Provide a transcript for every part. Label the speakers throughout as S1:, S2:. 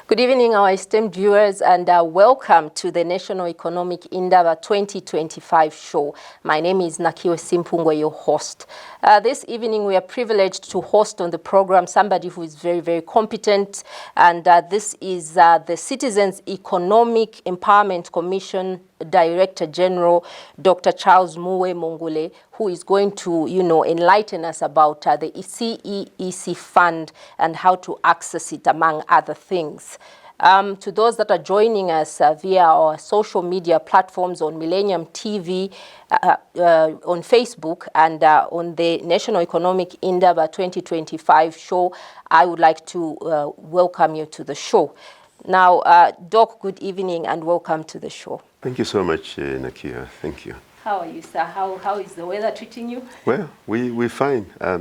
S1: Good evening, our esteemed viewers, and welcome to the National Economic Indaba 2025 show. My name is Nakiwe Simpungwe, your host. This evening, we are privileged to host on the program somebody who is very, very competent, and this is the Citizens Economic Empowerment Commission Director General, Dr. Charles MUWE MUNGULE, who is going to, enlighten us about the CEEC fund and how to access it, among other things. To those that are joining us via our social media platforms on Millennium TV, on Facebook, and on the National Economic Indaba 2025 show, I would like to welcome you to the show. Now, Doc, good evening and welcome to the show.
S2: Thank you so much, Nakia. Thank you.
S1: How are you, sir? How is the weather treating you?
S2: Well, we're fine. I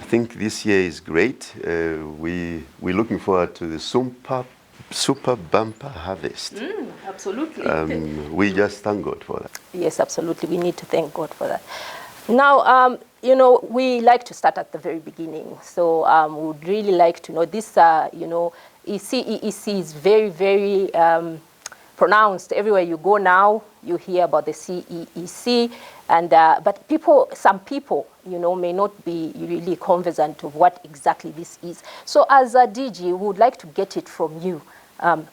S2: think this year is great. We're looking forward to the super bumper harvest.
S1: Absolutely.
S2: We just thank God for that.
S1: Yes, absolutely. We need to thank God for that. Now, we like to start at the very beginning. So we would really like to know this, CEEC is very, very pronounced. Everywhere you go now, you hear about the CEEC. And, but some people, may not be really conversant of what exactly this is. So as a DG, we would like to get it from you.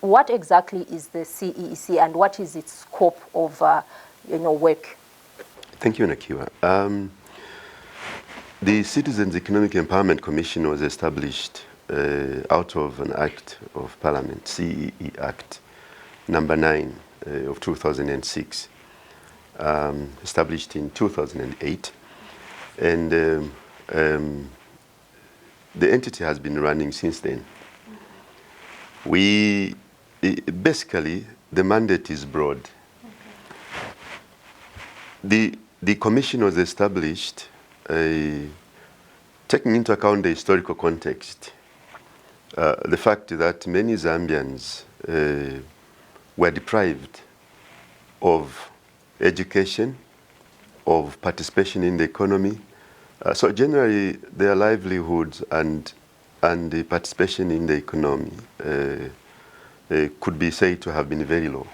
S1: What exactly is the CEEC and what is its scope of, work?
S2: Thank you, Nakiwa. The Citizens Economic Empowerment Commission was established out of an Act of Parliament, CEE Act, number 9 of 2006, established in 2008. And the entity has been running since then. Basically, the mandate is broad. The commission was established taking into account the historical context, the fact that many Zambians were deprived of education, of participation in the economy. So generally, their livelihoods and the participation in the economy could be said to have been very low.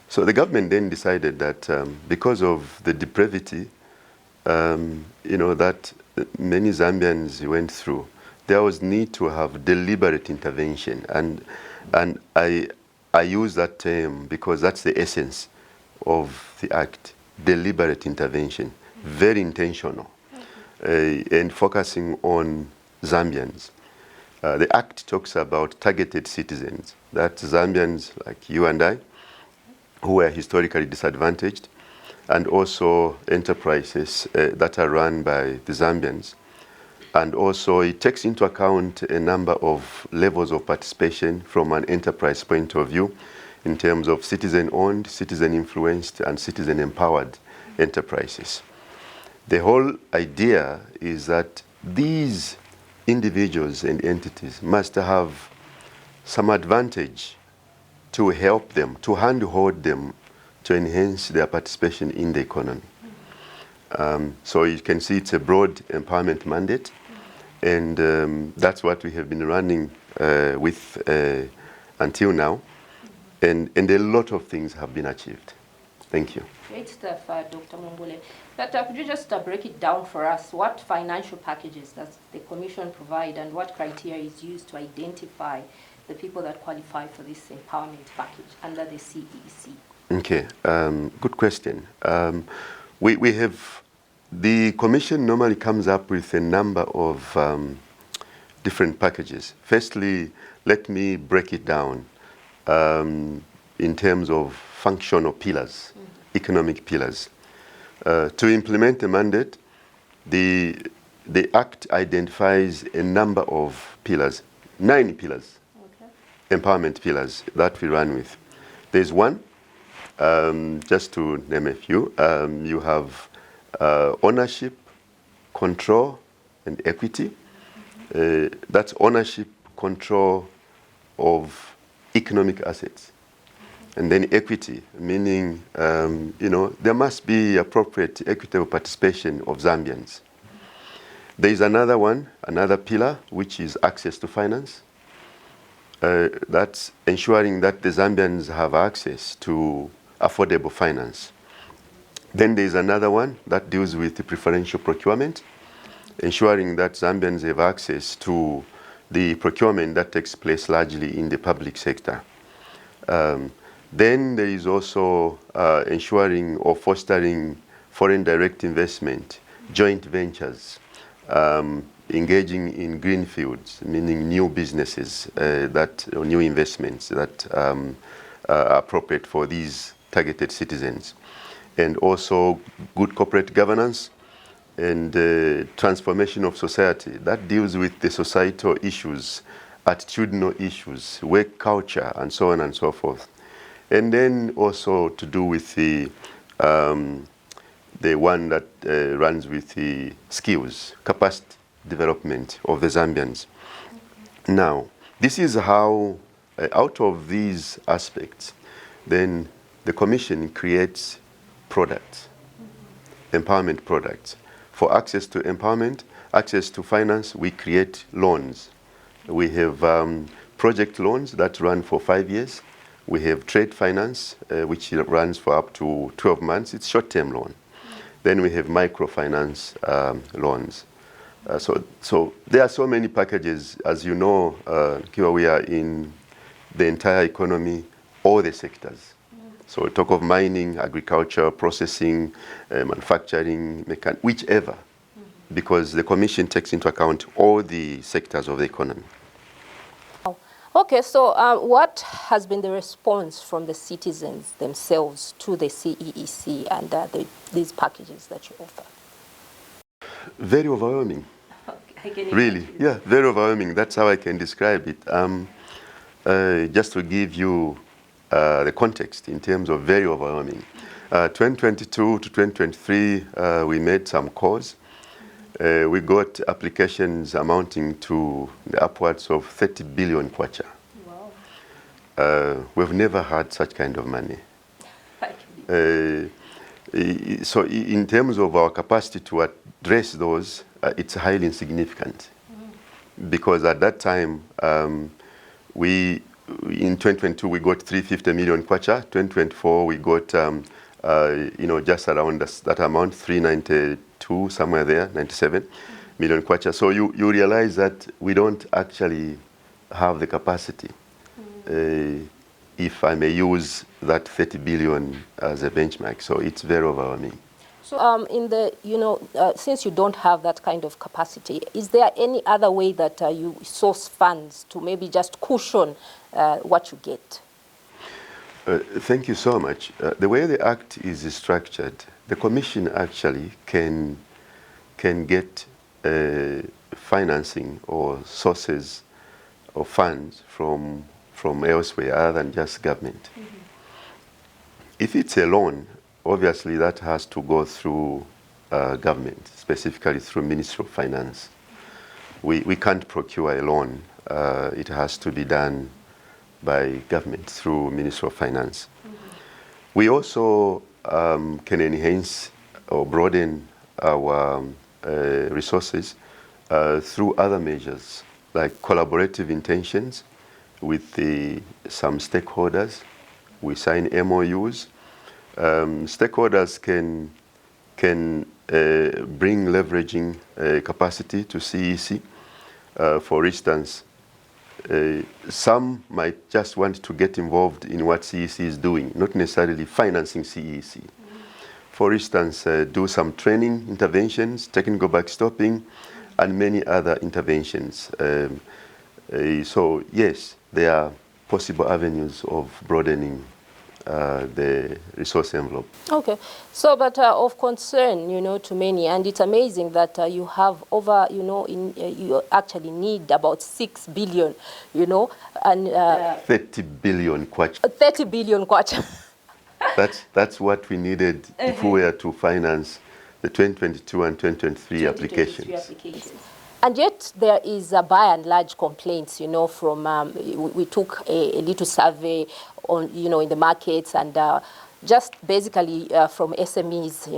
S2: So the government then decided that because of the depravity, that many Zambians went through, there was need to have deliberate intervention. And I use that term because that's the essence of the act, deliberate intervention, very intentional, and focusing on Zambians. The act talks about targeted citizens, that's Zambians like you and I, who are historically disadvantaged, and also enterprises that are run by the Zambians. And also it takes into account a number of levels of participation from an enterprise point of view in terms of citizen-owned, citizen-influenced, and citizen-empowered enterprises. The whole idea is that these individuals and entities must have some advantage to help them, to handhold them, to enhance their participation in the economy. So you can see it's a broad empowerment mandate, and that's what we have been running with until now, and a lot of things have been achieved. Thank you.
S1: Great stuff, Dr. Mungule. But could you just break it down for us? What financial packages does the Commission provide, and what criteria is used to identify the people that qualify for this empowerment package under the CEEC?
S2: Okay, good question. We have, the Commission normally comes up with a number of different packages. Firstly, let me break it down in terms of functional pillars, economic pillars. To implement the mandate, the Act identifies a number of pillars, 9 pillars, empowerment pillars that we run with. There's one, just to name a few, you have ownership, control, and equity. That's ownership, control of economic assets. And then equity, meaning, there must be appropriate equitable participation of Zambians. There is another one, another pillar, which is access to finance. That's ensuring that the Zambians have access to affordable finance. Then there's another one that deals with the preferential procurement, ensuring that Zambians have access to the procurement that takes place largely in the public sector. Then there is also ensuring or fostering foreign direct investment, joint ventures, engaging in green fields, meaning new businesses or new investments that are appropriate for these targeted citizens. And also good corporate governance and transformation of society that deals with the societal issues, attitudinal issues, work culture, and so on and so forth. And then also to do with the one that runs with the skills, capacity development of the Zambians. Now, this is how, out of these aspects, then the Commission creates products, empowerment products. For access to empowerment, access to finance, we create loans. We have project loans that run for 5 years. We have trade finance, which runs for up to 12 months. It's short-term loan. Then we have microfinance loans. So there are so many packages. As you know, Kiwa, we are in the entire economy, all the sectors. So we talk of mining, agriculture, processing, manufacturing, whichever, because the Commission takes into account all the sectors of the economy.
S1: Okay, so what has been the response from the citizens themselves to the CEEC and these packages that you offer?
S2: Very overwhelming.
S1: Okay,
S2: really, yeah, very overwhelming. That's how I can describe it. Just to give you the context in terms of very overwhelming. 2022 to 2023, we made some calls. We got applications amounting to the upwards of 30 billion kwacha. Wow. We've never had such kind of money. So in terms of our capacity to address those, it's highly insignificant. Because at that time, in 2022, we got 350 million kwacha. 2024, we got, just around that amount, 392, somewhere there, 97 million kwacha. So you realize that we don't actually have the capacity, if I may use that 30 billion as a benchmark. So it's very overwhelming.
S1: So since you don't have that kind of capacity, is there any other way that you source funds to maybe just cushion what you get?
S2: Thank you so much. The way the Act is structured, the Commission actually can get financing or sources of funds from elsewhere other than just government. If it's a loan, obviously that has to go through government, specifically through Ministry of Finance. We can't procure a loan. It has to be done by government through Ministry of Finance. We also can enhance or broaden our resources through other measures like collaborative intentions with some stakeholders. We sign MOUs. Stakeholders can bring leveraging capacity to CEC. For instance, some might just want to get involved in what CEC is doing, not necessarily financing CEC. For instance, do some training interventions, technical backstopping, and many other interventions. So yes, there are possible avenues of broadening the resource envelope. Okay,
S1: so but of concern, to many, and it's amazing that you have over, you actually need about 6 billion, and
S2: 30 billion kwacha.
S1: 30 billion kwacha.
S2: That's what we needed if we were to finance the 2022 and 2023 applications.
S1: And yet there is by and large complaints, from, we took a little survey on, in the markets, and just basically from SMEs,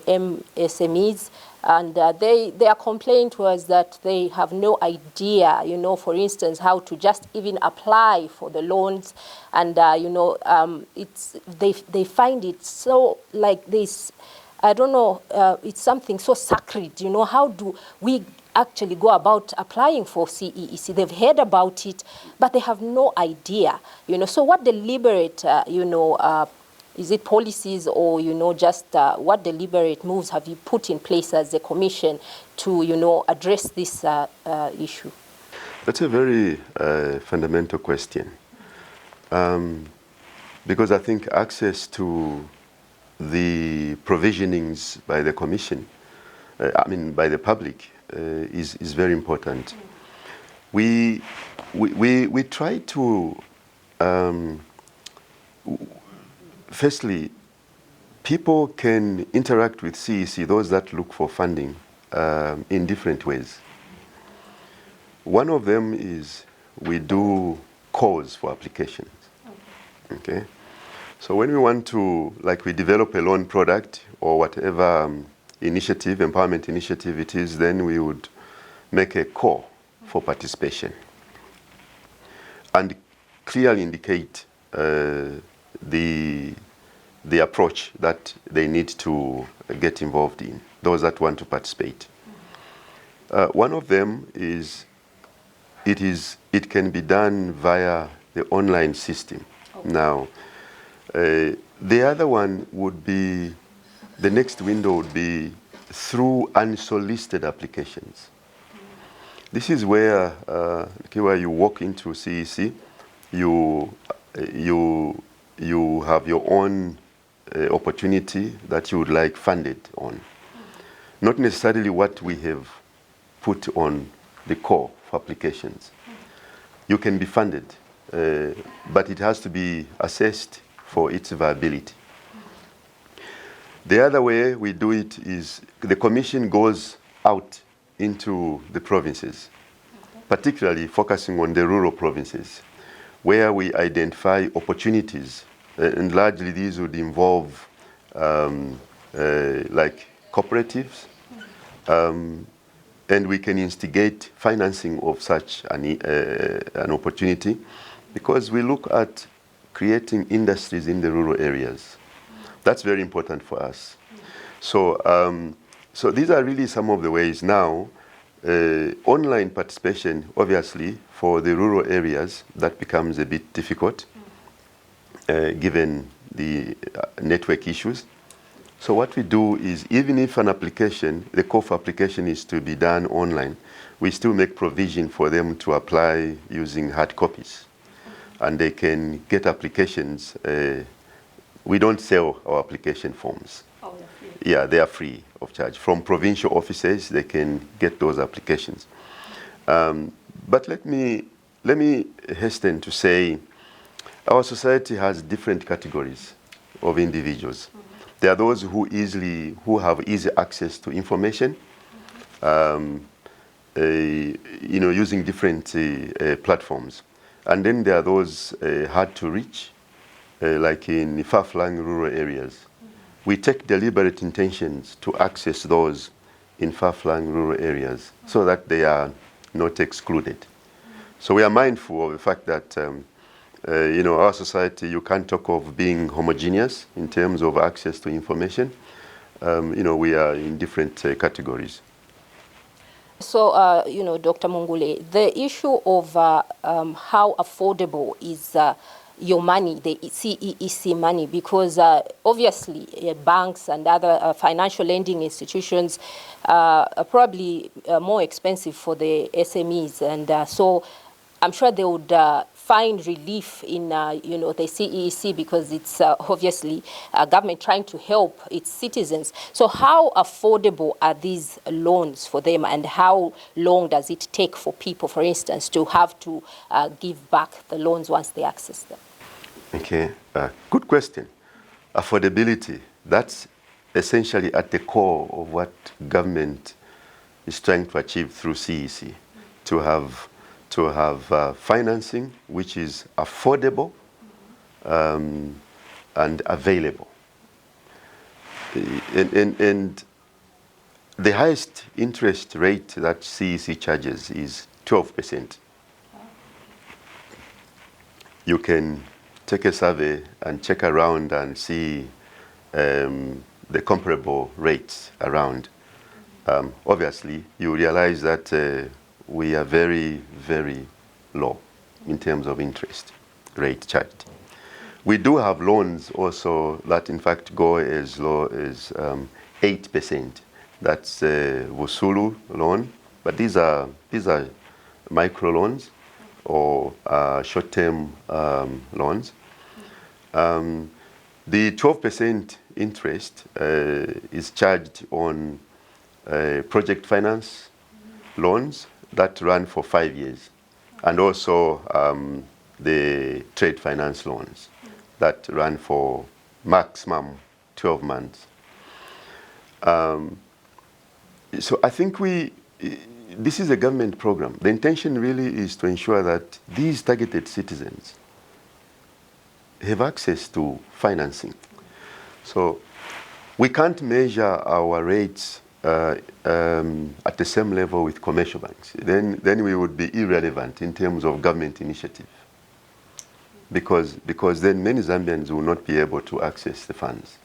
S1: MSMEs, and their complaint was that they have no idea, for instance, how to just even apply for the loans, and they find it so like this. I don't know, it's something so sacred, how do we actually go about applying for CEEC? They've heard about it, but they have no idea, So what deliberate, is it policies or, just what deliberate moves have you put in place as a commission to, address this issue?
S2: That's a very fundamental question. Because I think access to the provisionings by the commission, by the public, is very important. We try to, firstly, people can interact with CEC, those that look for funding, in different ways. One of them is we do calls for applications. Okay? So when we want to, like we develop a loan product or whatever initiative, empowerment initiative it is, then we would make a call for participation and clearly indicate the approach that they need to get involved in, those that want to participate. One of them is it can be done via the online system. Okay. Now, the other one would be, the next window would be through unsolicited applications. This is where you walk into CEC, you have your own opportunity that you would like funded on. Not necessarily what we have put on the call for applications. You can be funded, but it has to be assessed for its viability. The other way we do it is the commission goes out into the provinces, particularly focusing on the rural provinces, where we identify opportunities, and largely these would involve like cooperatives, and we can instigate financing of such an opportunity, because we look at creating industries in the rural areas. That's very important for us. So, so these are really some of the ways now. Online participation, obviously, for the rural areas, that becomes a bit difficult, given the network issues. So what we do is, even if an application, the call for application is to be done online, we still make provision for them to apply using hard copies. And they can get applications. We don't sell our application forms. Oh, they're free. Yeah, they are free of charge. From provincial offices, they can get those applications. But let me hasten to say, our society has different categories of individuals. Mm-hmm. There are those who have easy access to information, using different platforms. And then there are those hard to reach, like in far-flung rural areas. Mm-hmm. We take deliberate intentions to access those in far-flung rural areas, mm-hmm, so that they are not excluded. Mm-hmm. So we are mindful of the fact that our society, you can't talk of being homogeneous in terms of access to information. We are in different categories.
S1: So, Dr. Mungule, the issue of how affordable is your money, the CEEC money, because obviously banks and other financial lending institutions are probably more expensive for the SMEs, and so I'm sure they would find relief in the CEEC, because it's obviously government trying to help its citizens. So how affordable are these loans for them, and how long does it take for people, for instance, to have to give back the loans once they access them? Okay,
S2: good question. Affordability, that's essentially at the core of what government is trying to achieve through CEC, to have financing which is affordable, and available. And the highest interest rate that CEC charges is 12%. You can take a survey and check around and see the comparable rates around. Obviously, you realize that we are very, very low in terms of interest rate charged. We do have loans also that in fact go as low as 8%. That's Vusulu loan, but these are micro loans or short-term loans. The 12% interest is charged on project finance loans that run for 5 years, and also the trade finance loans that run for maximum 12 months. So I think this is a government program. The intention really is to ensure that these targeted citizens have access to financing. So we can't measure our rates at the same level with commercial banks. Then we would be irrelevant in terms of government initiative, because then many Zambians will not be able to access the funds.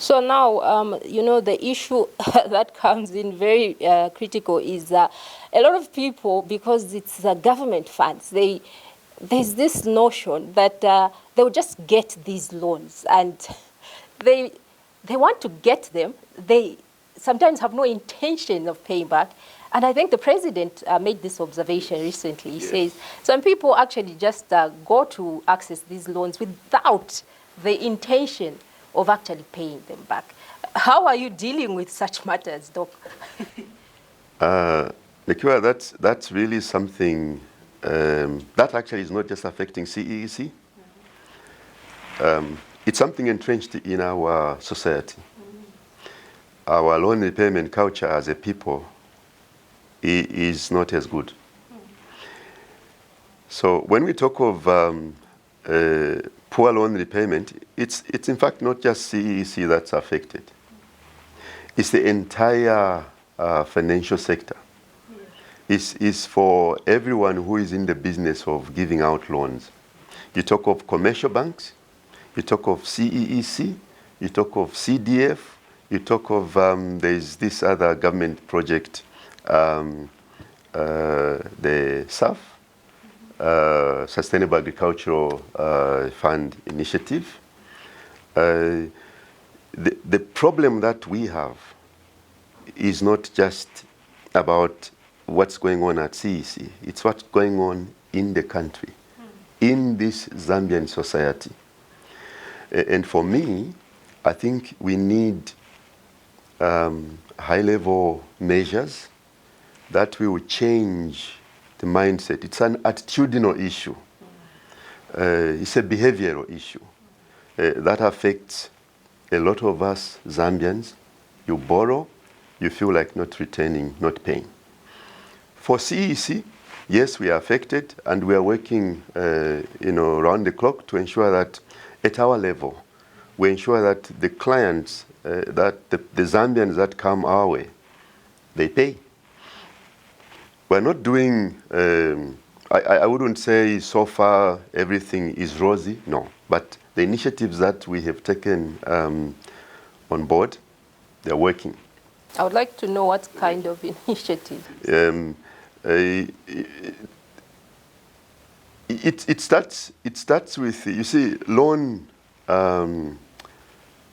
S1: So now, you know, the issue that comes in very critical is a lot of people, because it's government funds, there's this notion that they will just get these loans, and they want to get them. They sometimes have no intention of paying back. And I think the president made this observation recently. He says some people actually just go to access these loans without the intention of actually paying them back. How are you dealing with such matters, Doc?
S2: Nikiwa, that's really something that actually is not just affecting CEEC. It's something entrenched in our society. Our loan repayment culture as a people is not as good. So when we talk of poor loan repayment, it's in fact not just CEC that's affected. It's the entire financial sector. It's for everyone who is in the business of giving out loans. You talk of commercial banks, you talk of CEEC, you talk of CDF, you talk of, there's this other government project, the SAF, Sustainable Agricultural Fund Initiative. The problem that we have is not just about what's going on at CEC, it's what's going on in the country, in this Zambian society. And for me, I think we need high-level measures that will change the mindset. It's an attitudinal issue. It's a behavioral issue that affects a lot of us Zambians. You borrow, you feel like not returning, not paying. For CEC, yes, we are affected, and we are working around the clock to ensure that at our level, we ensure that the clients, that the Zambians that come our way, they pay. We're not doing, I wouldn't say so far everything is rosy, no. But the initiatives that we have taken on board, they're working.
S1: I would like to know what kind of initiative.
S2: It starts with, you see, loan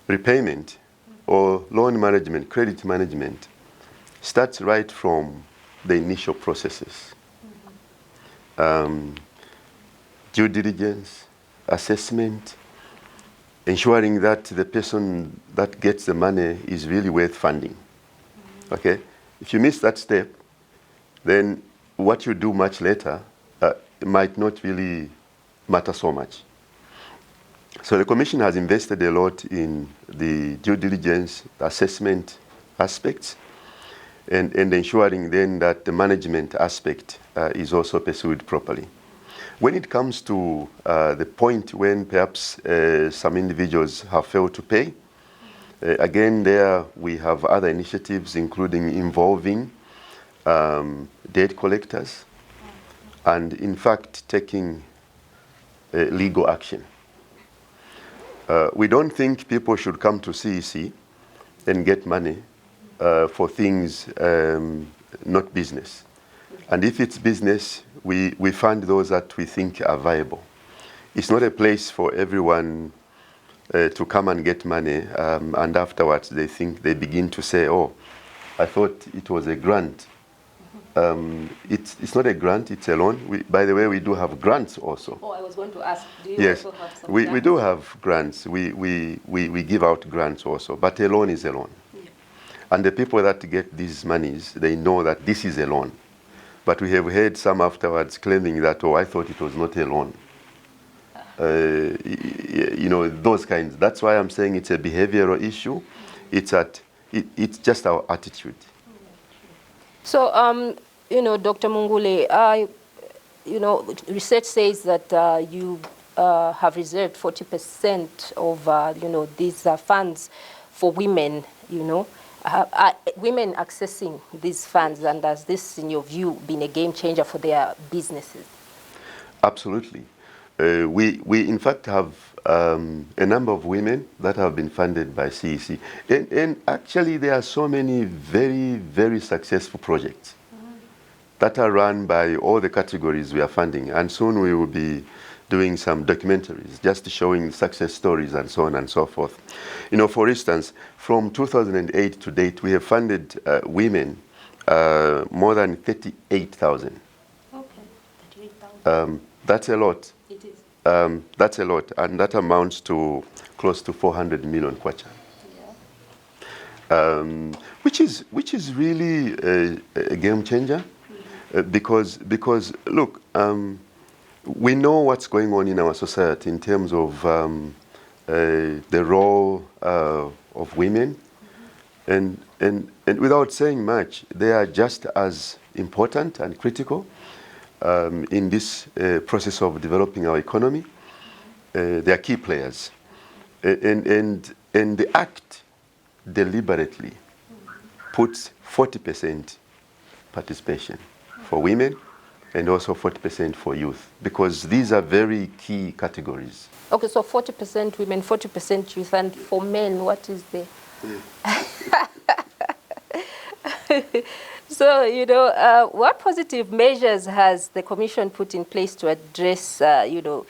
S2: repayment or loan management, credit management, starts right from the initial processes. Due diligence, assessment, ensuring that the person that gets the money is really worth funding. Okay? If you miss that step, then what you do much later might not really matter so much. So the Commission has invested a lot in the due diligence assessment aspects and ensuring then that the management aspect is also pursued properly. When it comes to the point when perhaps some individuals have failed to pay, again there we have other initiatives including involving debt collectors and in fact taking legal action. We don't think people should come to CEC and get money for things not business. And if it's business, we fund those that we think are viable. It's not a place for everyone to come and get money and afterwards they begin to say, oh, I thought it was a grant. It's not a grant, it's a loan. By the way, we do have grants also.
S1: Oh, I was going to ask, do you
S2: yes,
S1: also have some
S2: we do have grants. We give out grants also, but a loan is a loan. Yeah. And the people that get these monies, they know that this is a loan. But we have heard some afterwards claiming that, oh, I thought it was not a loan. You know, those kinds. That's why I'm saying it's a behavioral issue. It's just our attitude.
S1: So, you know, Dr. Mungule, you know, research says that you have reserved 40% of, you know, these funds for women, you know. Women accessing these funds, and has this, in your view, been a game changer for their businesses?
S2: Absolutely. We in fact have a number of women that have been funded by CEC. And actually there are so many very, very successful projects that are run by all the categories we are funding. And soon we will be doing some documentaries just showing success stories and so on and so forth. You know, for instance, from 2008 to date, we have funded women more than 38,000. Okay, 38,000. That's a lot.
S1: It is.
S2: That's a lot, and that amounts to close to 400 million kwacha. Yeah. Which is really a game changer, because look, we know what's going on in our society in terms of the role of women, and without saying much, they are just as important and critical in this process of developing our economy. They are key players, and the Act deliberately puts 40% participation for women and also 40% for youth, because these are very key categories.
S1: Okay, so 40% women, 40% youth, and for men, what is the... So, you know, what positive measures has the Commission put in place to address, you know,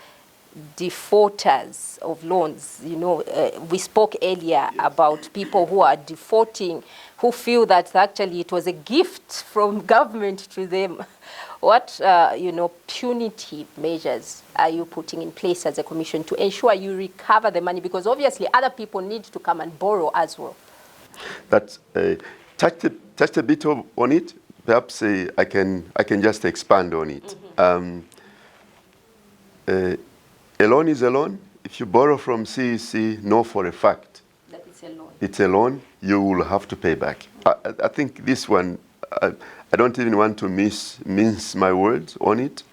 S1: defaulters of loans? You know, we spoke earlier about people who are defaulting, who feel that actually it was a gift from government to them. What, you know, punitive measures are you putting in place as a Commission to ensure you recover the money? Because obviously other people need to come and borrow as well.
S2: That's touched a bit on it. Perhaps I can just expand on it. A loan is a loan. If you borrow from CEC, know for a fact
S1: that it's a loan.
S2: It's a loan. You will have to pay back. I think this one, I don't even want to mince my words on it.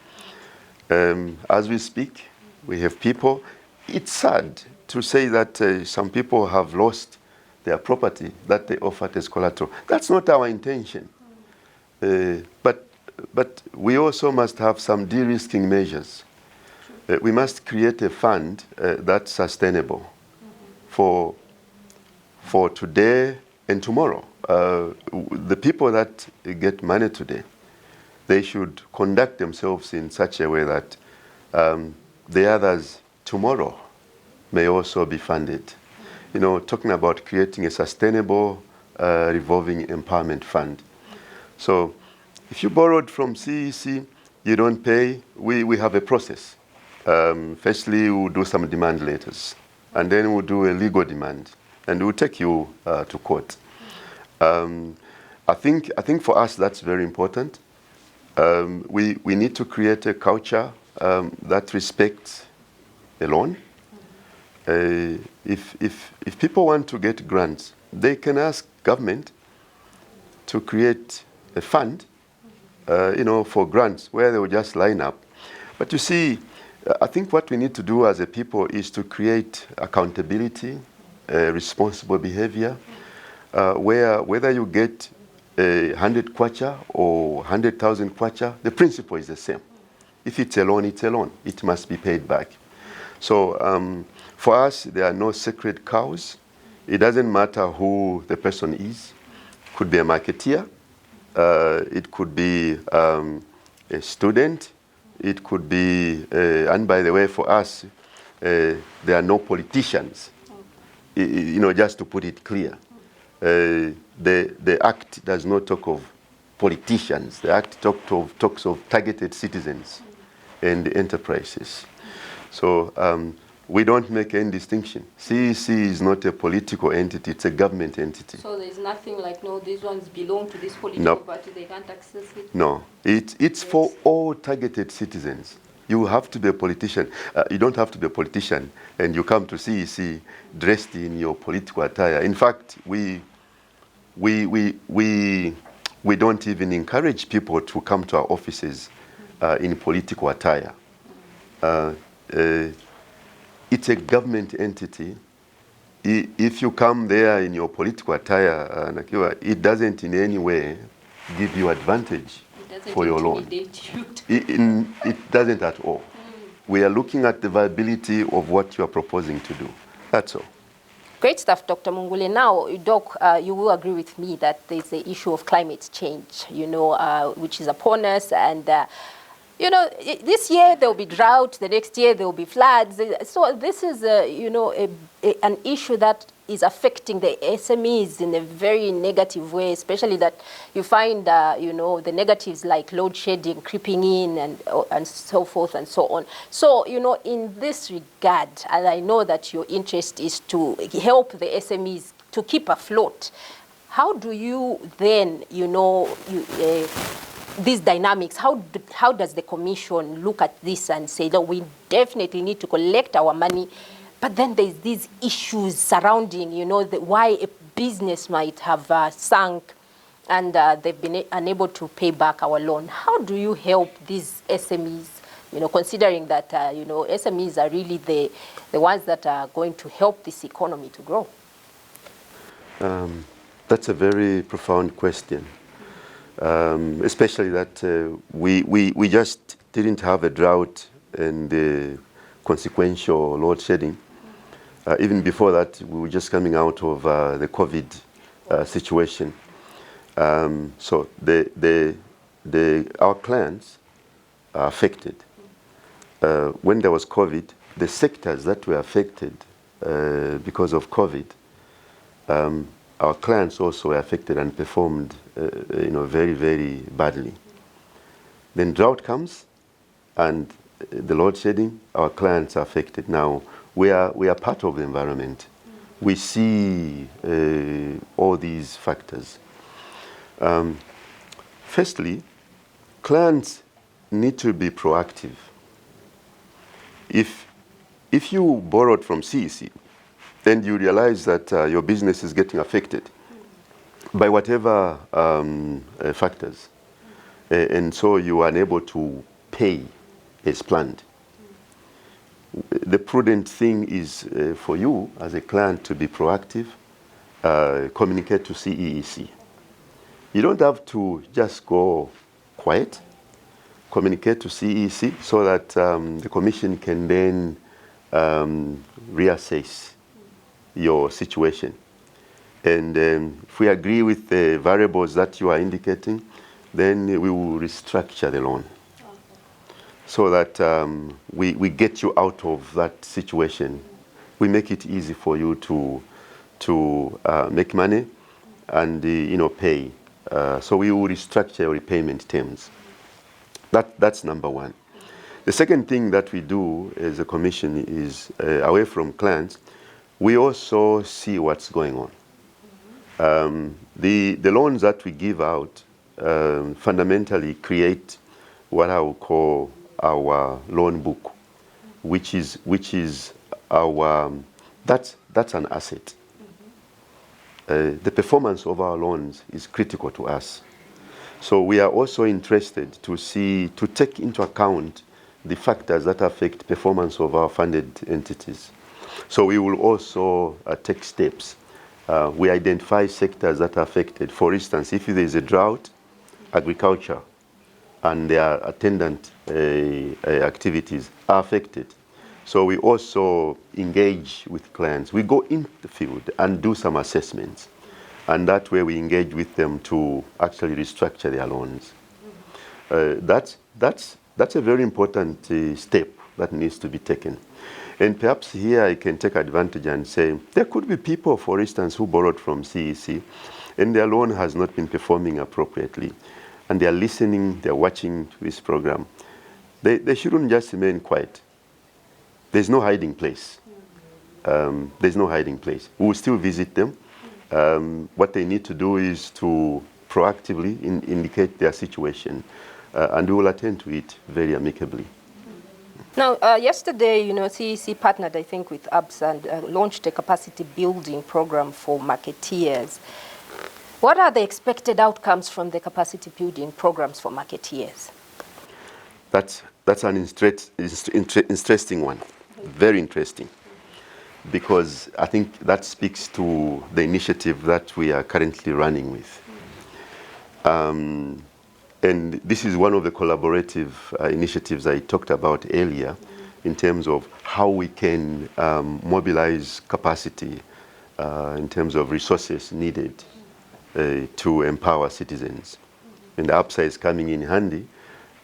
S2: As we speak, we have people. It's sad to say that some people have lost their property that they offered as collateral. That's not our intention. But we also must have some de-risking measures. We must create a fund that's sustainable for today and tomorrow. The people that get money today, they should conduct themselves in such a way that the others tomorrow may also be funded. You know, talking about creating a sustainable revolving empowerment fund. So if you borrowed from CEC, you don't pay, we have a process. Firstly, we'll do some demand letters, and then we'll do a legal demand, and we'll take you to court. I think for us that's very important. We need to create a culture that respects the loan. If people want to get grants, they can ask government to create a fund, you know, for grants where they will just line up. But you see, I think what we need to do as a people is to create accountability, responsible behavior, where whether you get 100 kwacha or 100,000 kwacha, the principle is the same. If it's a loan, it's a loan. It must be paid back. So for us, there are no sacred cows. It doesn't matter who the person is. It could be a marketeer. It could be a student. It could be, and by the way, for us, there are no politicians. You know, just to put it clear, the Act does not talk of politicians. The Act talks of targeted citizens and enterprises. So we don't make any distinction. CEC is not a political entity, it's a government entity.
S1: So there's nothing like, no, these ones belong to this political party, they can't access it?
S2: No, it's for all targeted citizens. You have to be a politician. You don't have to be a politician and you come to CEC dressed in your political attire. In fact, we don't even encourage people to come to our offices in political attire. It's a government entity. If you come there in your political attire, it doesn't in any way give you advantage for your loan. It doesn't at all. We are looking at the viability of what you are proposing to do. That's all.
S1: Great stuff, Dr. Mungule. Now, Doc, you will agree with me that there's the issue of climate change, you know, which is upon us, and you know, this year there will be drought, the next year there will be floods. So this is, you know, an issue that is affecting the SMEs in a very negative way, especially that you find, you know, the negatives like load shedding creeping in and so forth and so on. So, you know, in this regard, and I know that your interest is to help the SMEs to keep afloat, how do you then, you know, these dynamics, how does the Commission look at this and say that we definitely need to collect our money, but then there's these issues surrounding, you know, why a business might have sunk and they've been unable to pay back our loan. How do you help these SMEs, you know, considering that, you know, SMEs are really the ones that are going to help this economy to grow?
S2: That's a very profound question. Especially that we just didn't have a drought and the consequential load shedding. Even before that, we were just coming out of the COVID situation. So our clients are affected. When there was COVID, the sectors that were affected because of COVID, our clients also were affected and performed, you know, very, very badly. Then drought comes, and the load shedding, our clients are affected. Now, we are part of the environment. We see all these factors. Firstly, clients need to be proactive. If you borrowed from CEC, then you realize that your business is getting affected by whatever factors. And so you are unable to pay as planned. The prudent thing is for you as a client to be proactive, communicate to CEC. You don't have to just go quiet. Communicate to CEC so that the Commission can then reassess your situation. And if we agree with the variables that you are indicating, then we will restructure the loan. Okay. So that we get you out of that situation. We make it easy for you to make money and you know, pay. So we will restructure your repayment terms. That's number one. The second thing that we do as a Commission is, away from clients, we also see what's going on. The loans that we give out fundamentally create what I would call our loan book, which is our, that's an asset. The performance of our loans is critical to us. So we are also interested to take into account the factors that affect performance of our funded entities. So we will also take steps. We identify sectors that are affected. For instance, if there is a drought, agriculture and their attendant activities are affected. So we also engage with clients. We go in the field and do some assessments. And that way we engage with them to actually restructure their loans. That's a very important step that needs to be taken. And perhaps here I can take advantage and say, there could be people, for instance, who borrowed from CEC and their loan has not been performing appropriately. And they're listening, they're watching this program. They shouldn't just remain quiet. There's no hiding place. There's no hiding place. We will still visit them. What they need to do is to proactively indicate their situation, and we will attend to it very amicably.
S1: Now, yesterday, CEC partnered, I think, with ABS and launched a capacity building program for marketeers. What are the expected outcomes from the capacity building programs for marketeers? That's
S2: an interesting one, very interesting, because I think that speaks to the initiative that we are currently running with. And this is one of the collaborative initiatives I talked about earlier in terms of how we can mobilize capacity in terms of resources needed to empower citizens. And the APSA is coming in handy,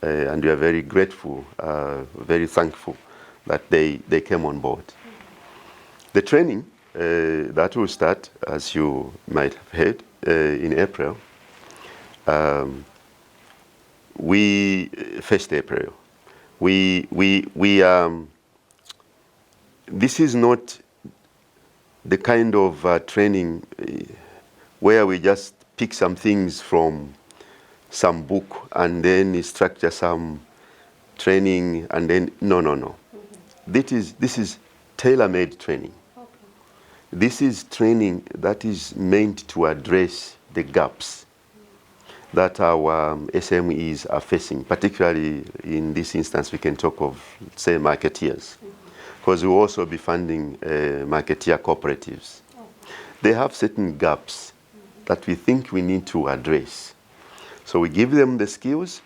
S2: and we are very grateful, very thankful that they came on board. The training that will start, as you might have heard, in April. First April. This is not the kind of training where we just pick some things from some book and then structure some training and then, no. Mm-hmm. This is tailor-made training. Okay. This is training that is meant to address the gaps that our SMEs are facing, particularly in this instance we can talk of, say, marketeers, because we'll also be funding marketeer cooperatives. They have certain gaps that we think we need to address. So we give them the skills,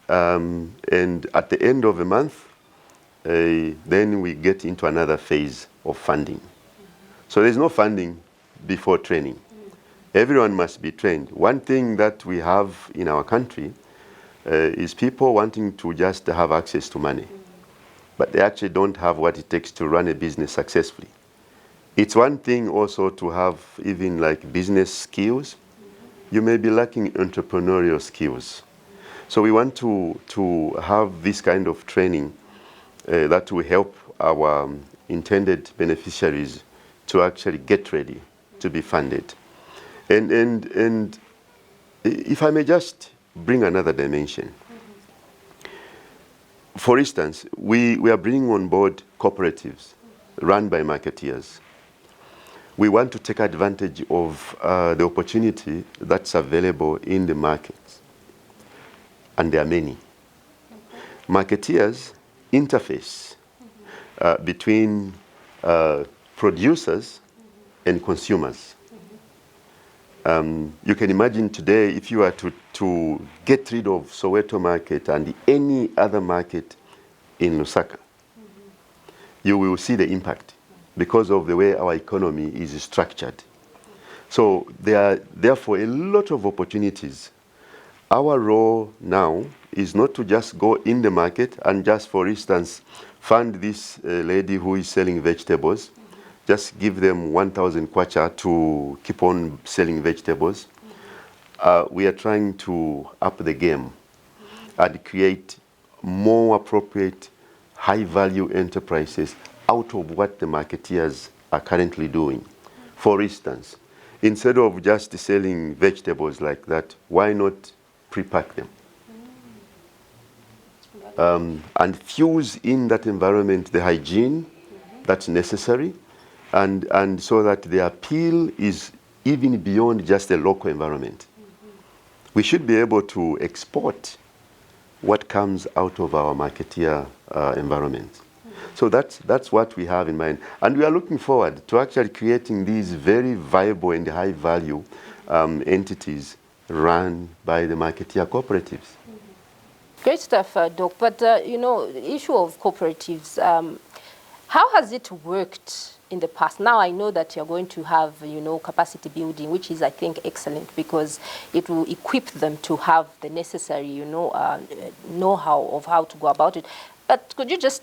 S2: and at the end of the month, then we get into another phase of funding. So there's no funding before training. Everyone must be trained. One thing that we have in our country is people wanting to just have access to money, but they actually don't have what it takes to run a business successfully. It's one thing also to have even like business skills. You may be lacking entrepreneurial skills. So we want to have this kind of training that will help our intended beneficiaries to actually get ready to be funded. And if I may just bring another dimension. For instance, we are bringing on board cooperatives run by marketeers. We want to take advantage of the opportunity that's available in the markets. And there are many. Marketeers interface between producers and consumers. You can imagine today if you were to get rid of Soweto market and any other market in Lusaka, you will see the impact because of the way our economy is structured. So there are therefore a lot of opportunities. Our role now is not to just go in the market and just, for instance, fund this lady who is selling vegetables. Just give them 1,000 kwacha to keep on selling vegetables. We are trying to up the game and create more appropriate, high-value enterprises out of what the marketeers are currently doing. For instance, instead of just selling vegetables like that, why not pre-pack them? And fuse in that environment the hygiene that's necessary, and so that the appeal is even beyond just a local environment. We should be able to export what comes out of our marketeer environment. So that's what we have in mind. And we are looking forward to actually creating these very viable and high-value entities run by the marketeer cooperatives.
S1: Great stuff, Doc. But, you know, the issue of cooperatives, how has it worked in the past? Now I know that you're going to have, you know, capacity building, which is, I think, excellent because it will equip them to have the necessary, you know, know-how of how to go about it. But could you just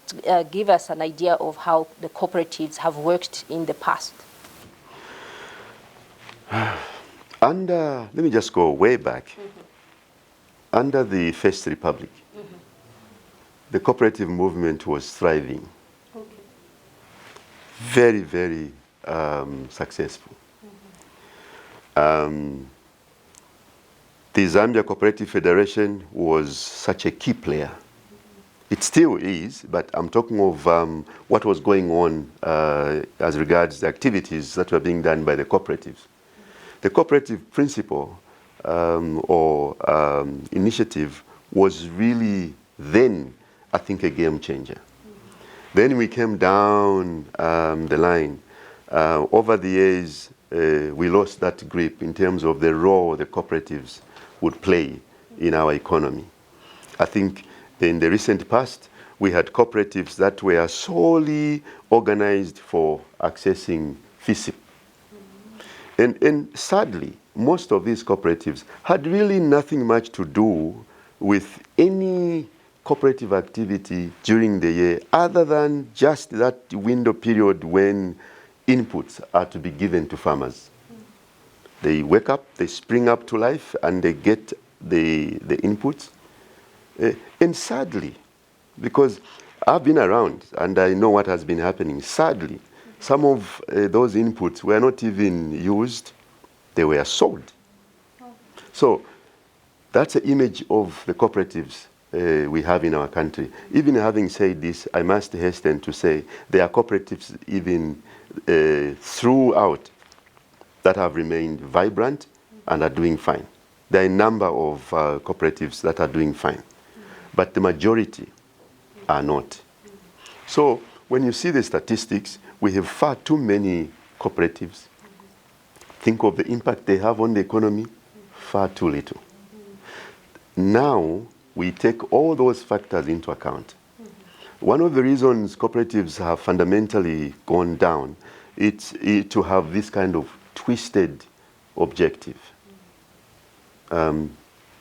S1: give us an idea of how the cooperatives have worked in the past?
S2: Let me just go way back. Under the First Republic, the cooperative movement was thriving. Okay. Very, very successful. The Zambia Cooperative Federation was such a key player. It still is, but I'm talking of what was going on as regards the activities that were being done by the cooperatives. The cooperative principle initiative was really then, I think, a game changer. Then we came down the line. Over the years, we lost that grip in terms of the role the cooperatives would play in our economy. I think in the recent past, we had cooperatives that were solely organized for accessing FISIP. And sadly, most of these cooperatives had really nothing much to do with any cooperative activity during the year other than just that window period when inputs are to be given to farmers. They wake up, they spring up to life, and they get the inputs. And sadly, because I've been around and I know what has been happening, sadly, some of those inputs were not even used, they were sold. So that's the image of the cooperatives we have in our country. Even having said this, I must hasten to say there are cooperatives even throughout that have remained vibrant and are doing fine. There are a number of cooperatives that are doing fine, but the majority are not. So when you see the statistics, we have far too many cooperatives. Think of the impact they have on the economy, far too little. Now, we take all those factors into account. One of the reasons cooperatives have fundamentally gone down is to have this kind of twisted objective.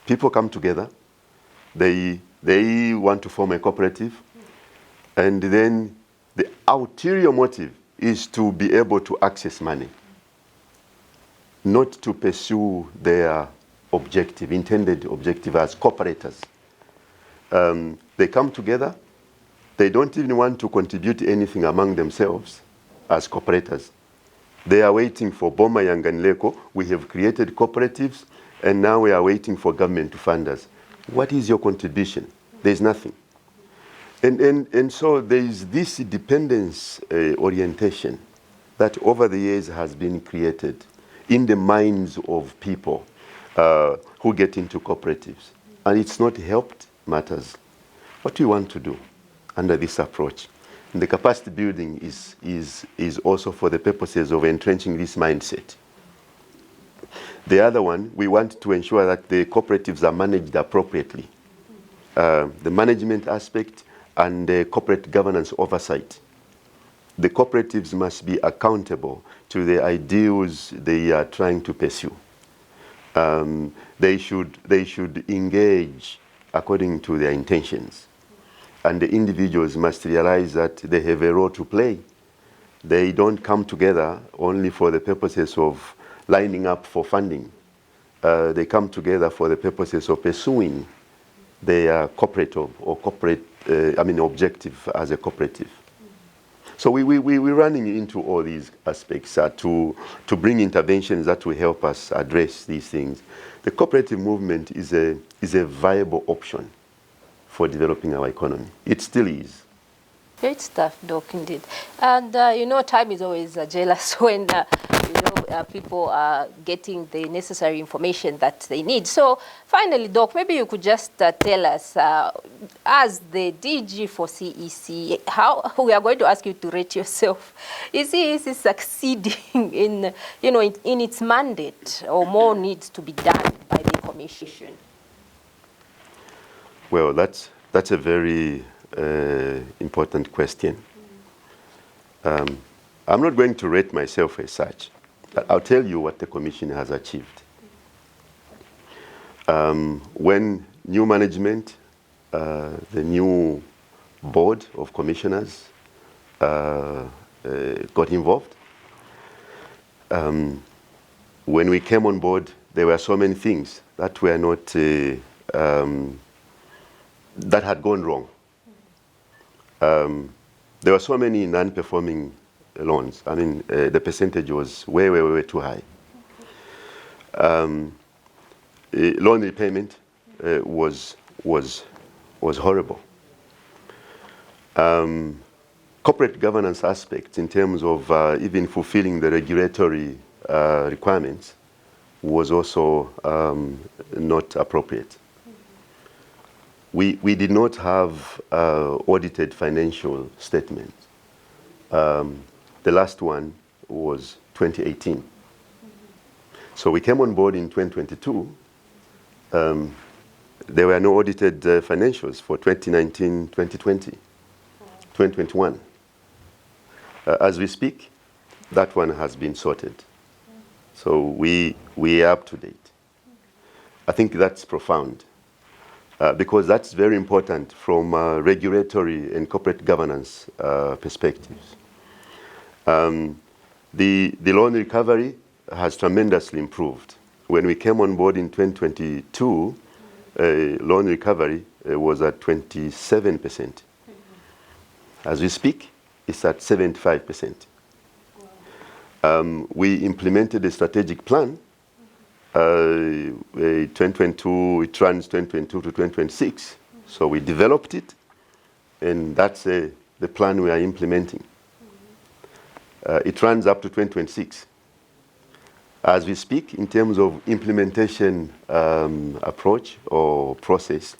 S2: People come together, they want to form a cooperative, and then the ulterior motive is to be able to access money, not to pursue their objective, intended objective as cooperators. They come together, they don't even want to contribute anything among themselves as cooperators. They are waiting for Boma, Yang, and Leko. We have created cooperatives, and now we are waiting for government to fund us. What is your contribution? There's nothing. And so there is this dependence orientation that over the years has been created in the minds of people who get into cooperatives. And it's not helped matters. What do you want to do under this approach? And the capacity building is also for the purposes of entrenching this mindset. The other one, we want to ensure that the cooperatives are managed appropriately. The management aspect and the corporate governance oversight. The cooperatives must be accountable to the ideals they are trying to pursue. They should engage according to their intentions. And the individuals must realize that they have a role to play. They don't come together only for the purposes of lining up for funding. They come together for the purposes of pursuing their corporate or objective as a cooperative. So we're running into all these aspects to bring interventions that will help us address these things. The cooperative movement is a viable option for developing our economy. It still is. Great
S1: stuff, Doc, indeed. And, time is always jealous when, people are getting the necessary information that they need. So finally, Doc, maybe you could just tell us, as the DG for CEC, how we are going to ask you to rate yourself. Is CEC succeeding in, in its mandate, or more needs to be done by the Commission?
S2: Well, that's a very important question. I'm not going to rate myself as such. I'll tell you what the Commission has achieved. When new management, the new board of commissioners got involved, when we came on board, there were so many things that were not, that had gone wrong. There were so many non-performing loans. I mean, the percentage was way too high. Loan repayment was horrible. Corporate governance aspects in terms of even fulfilling the regulatory requirements was also not appropriate. We did not have audited financial statements. The last one was 2018. So we came on board in 2022. There were no audited financials for 2019, 2020, 2021. As we speak, that one has been sorted. So we are up to date. I think that's profound. Because that's very important from regulatory and corporate governance perspectives. The loan recovery has tremendously improved. When we came on board in 2022, loan recovery was at 27%. As we speak, it's at 75%. We implemented a strategic plan. 2022, it runs 2022 to 2026. So we developed it, and that's the plan we are implementing. It runs up to 2026. As we speak, in terms of implementation approach or process,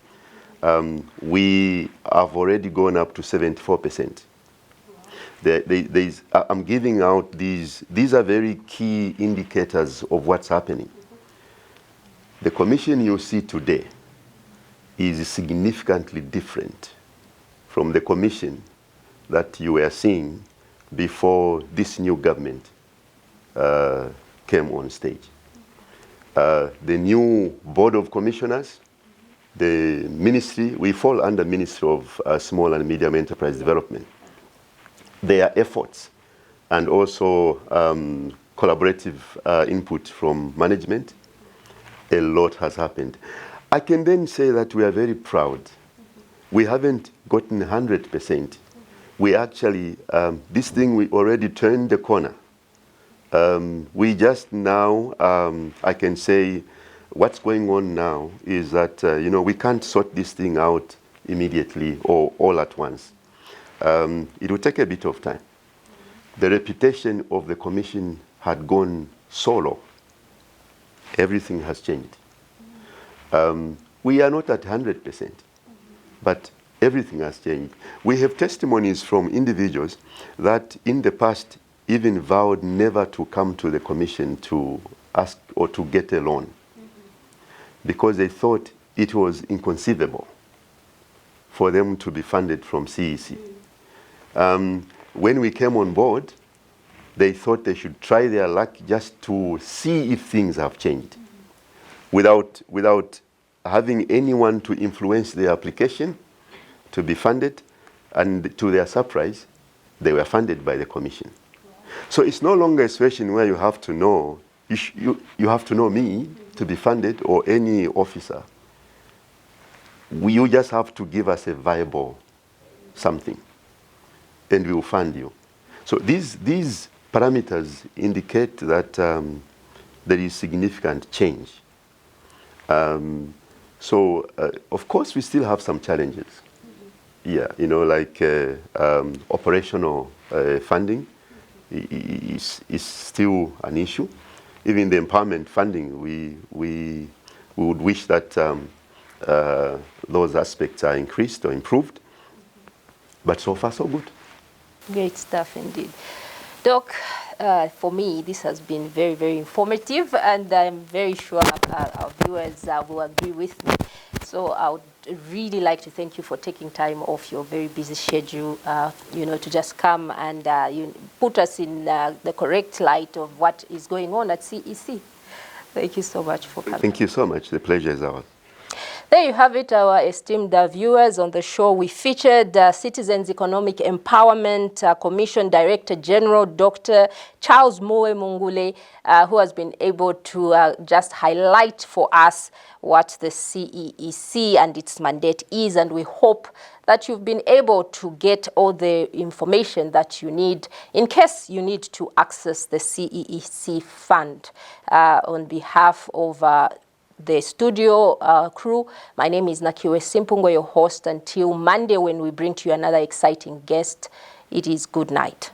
S2: we have already gone up to 74%. I'm giving out these are very key indicators of what's happening. The Commission you see today is significantly different from the Commission that you were seeing before this new government came on stage. The new Board of Commissioners, the ministry, we fall under Ministry of Small and Medium Enterprise Development. Their efforts and also collaborative input from management, a lot has happened. I can then say that we are very proud. We haven't gotten 100%. We actually, this thing, we already turned the corner. We just now, I can say, what's going on now is that, we can't sort this thing out immediately or all at once. It will take a bit of time. The reputation of the Commission had gone so low. Everything has changed. We are not at 100%, but everything has changed. We have testimonies from individuals that in the past even vowed never to come to the Commission to ask or to get a loan because they thought it was inconceivable for them to be funded from CEC. When we came on board, they thought they should try their luck just to see if things have changed without having anyone to influence their application to be funded, and to their surprise, they were funded by the Commission. So it's no longer a situation where you have to know, you have to know me to be funded or any officer. You just have to give us a viable something, and we will fund you. So these parameters indicate that there is significant change. Of course, we still have some challenges. Yeah, like operational funding is still an issue. Even the empowerment funding, we would wish that those aspects are increased or improved. But so far, so good.
S1: Great stuff indeed. Doc, for me, this has been very, very informative, and I'm very sure our viewers will agree with me. So I would really like to thank you for taking time off your very busy schedule, to just come and put us in the correct light of what is going on at CEC. Thank you so much for coming.
S2: Thank you so much. The pleasure is ours.
S1: There you have it, our esteemed viewers. On the show, we featured Citizens Economic Empowerment Commission Director General, Dr. Charles MUWE Mungule, who has been able to just highlight for us what the CEEC and its mandate is, and we hope that you've been able to get all the information that you need in case you need to access the CEEC fund. On behalf of the studio crew, my name is Nakiwe Simpungo, your host. Until Monday, when we bring to you another exciting guest, it is good night.